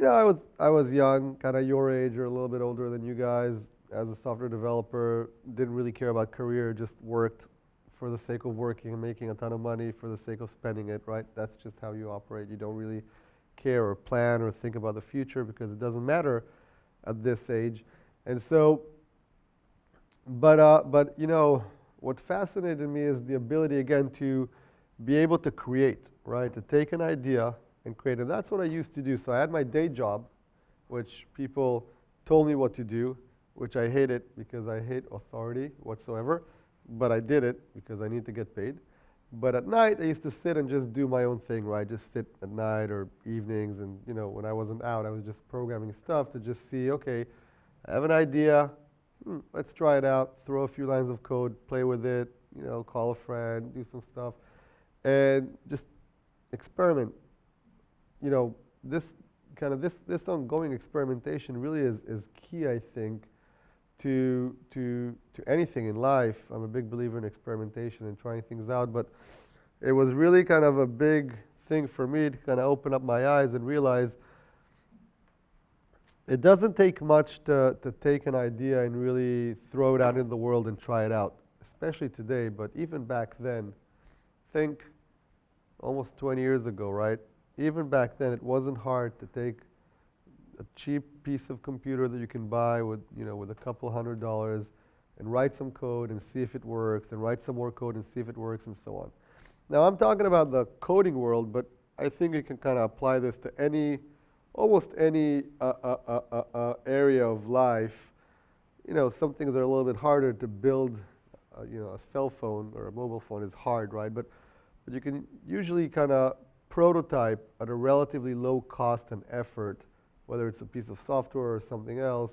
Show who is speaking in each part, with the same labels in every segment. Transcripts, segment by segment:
Speaker 1: I was young, kind of your age or a little bit older than you guys. As a software developer, didn't really care about career, just worked for the sake of working and making a ton of money for the sake of spending it, right? That's just how you operate. You don't really care or plan or think about the future because it doesn't matter at this age. And so, but what fascinated me is the ability again to be able to create, right? To take an idea and create. And that's what I used to do. So I had my day job, which people told me what to do, which I hated because I hate authority whatsoever. But I did it because I need to get paid. But at night, I used to sit and just do my own thing, right? Just sit at night or evenings. And, when I wasn't out, I was just programming stuff to just see, okay, I have an idea. Let's try it out. Throw a few lines of code, play with it, call a friend, do some stuff, and just experiment. This this ongoing experimentation really is key, I think, to anything in life. I'm a big believer in experimentation and trying things out, but it was really kind of a big thing for me to kind of open up my eyes and realize it doesn't take much to take an idea and really throw it out in the world and try it out, especially today, but even back then. Think almost 20 years ago, right? Even back then, it wasn't hard to take a cheap piece of computer that you can buy with a couple $100 and write some code and see if it works, and write some more code and see if it works, and so on. Now, I'm talking about the coding world, but I think you can kind of apply this to almost any area of life. Some things are a little bit harder to build. A cell phone or a mobile phone is hard, right? But you can usually kind of prototype at a relatively low cost and effort, whether it's a piece of software or something else,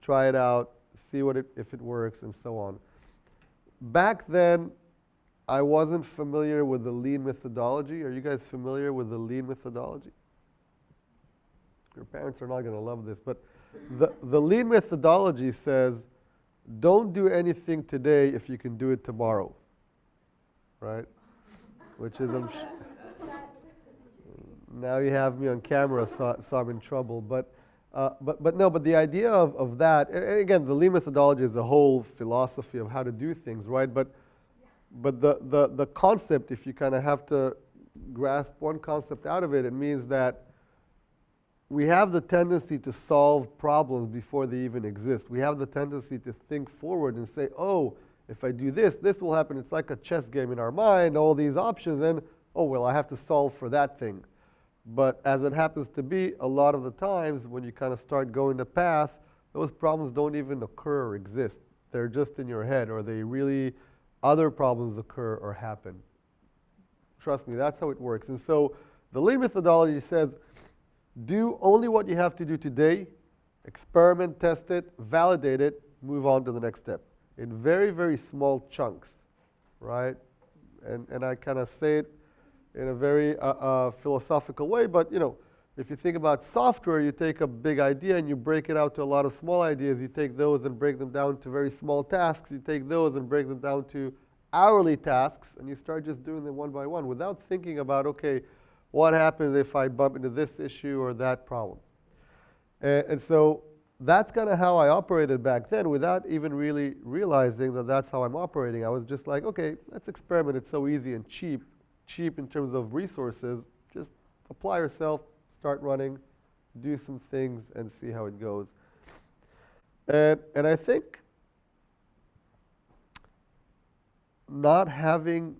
Speaker 1: try it out, see if it works, and so on. Back then, I wasn't familiar with the lean methodology. Are you guys familiar with the lean methodology? Your parents are not going to love this, but the lean methodology says, don't do anything today if you can do it tomorrow, right? Which is, now you have me on camera, so I'm in trouble. But the idea of that, and again, the lean methodology is a whole philosophy of how to do things, right? But the concept, if you kind of have to grasp one concept out of it, it means that we have the tendency to solve problems before they even exist. We have the tendency to think forward and say, oh, if I do this, this will happen. It's like a chess game in our mind, all these options, and, oh, well, I have to solve for that thing. But as it happens to be, a lot of the times when you kind of start going the path, those problems don't even occur or exist. They're just in your head, or other problems occur or happen. Trust me, that's how it works. And so the lean methodology says, do only what you have to do today, experiment, test it, validate it, move on to the next step in very, very small chunks, right? And I kind of say it in a very philosophical way, but if you think about software, you take a big idea and you break it out to a lot of small ideas. You take those and break them down to very small tasks. You take those and break them down to hourly tasks, and you start just doing them one by one without thinking about, okay, what happens if I bump into this issue or that problem? And so that's kind of how I operated back then without even really realizing that that's how I'm operating. I was just like, okay, let's experiment. It's so easy and cheap in terms of resources. Just apply yourself, start running, do some things, and see how it goes. And I think not having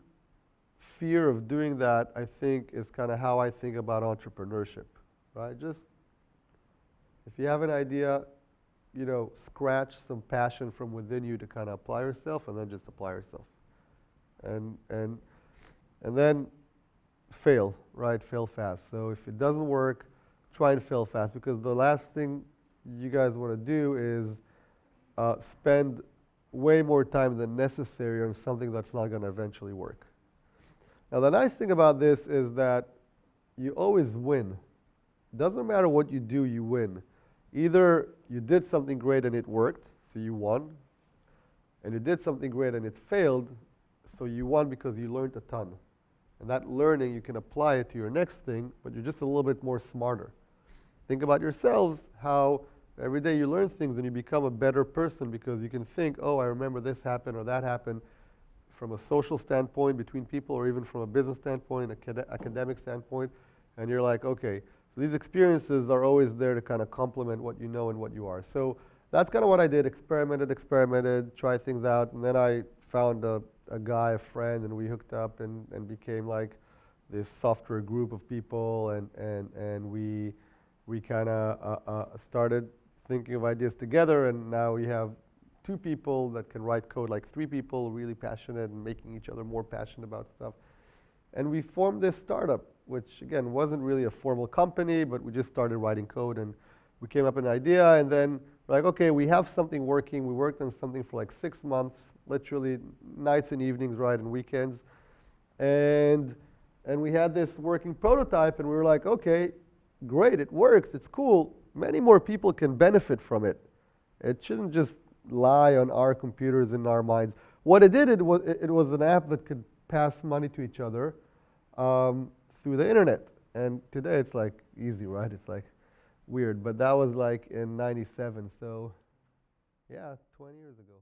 Speaker 1: fear of doing that, I think, is kind of how I think about entrepreneurship, right? Just, if you have an idea, scratch some passion from within you to kind of apply yourself, and then just apply yourself. And then fail, right? Fail fast. So if it doesn't work, try and fail fast, because the last thing you guys want to do is spend way more time than necessary on something that's not going to eventually work. Now, the nice thing about this is that you always win. Doesn't matter what you do, you win. Either you did something great and it worked, so you won, and you did something great and it failed, so you won because you learned a ton. And that learning, you can apply it to your next thing, but you're just a little bit more smarter. think about yourselves, how every day you learn things and you become a better person because you can think, oh, I remember this happened or that happened from a social standpoint between people or even from a business standpoint, academic standpoint, and you're like, okay, so these experiences are always there to kind of complement what you know and what you are. So that's kind of what I did, experimented, tried things out, and then I found a guy, a friend, and we hooked up and became like this software group of people, and we kind of started thinking of ideas together, and now we have 2 people that can write code, like 3 people really passionate and making each other more passionate about stuff. And we formed this startup, which again wasn't really a formal company, but we just started writing code, and we came up with an idea, and then we're like, okay, we have something working. We worked on something for like 6 months, literally nights and evenings, right, and weekends. And we had this working prototype, and we were like, okay, great, it works, it's cool. Many more people can benefit from it. It shouldn't just lie on our computers and our minds. What it did, it was an app that could pass money to each other through the internet. And today it's like easy, right? It's like weird, but that was like in '97, so yeah, 20 years ago.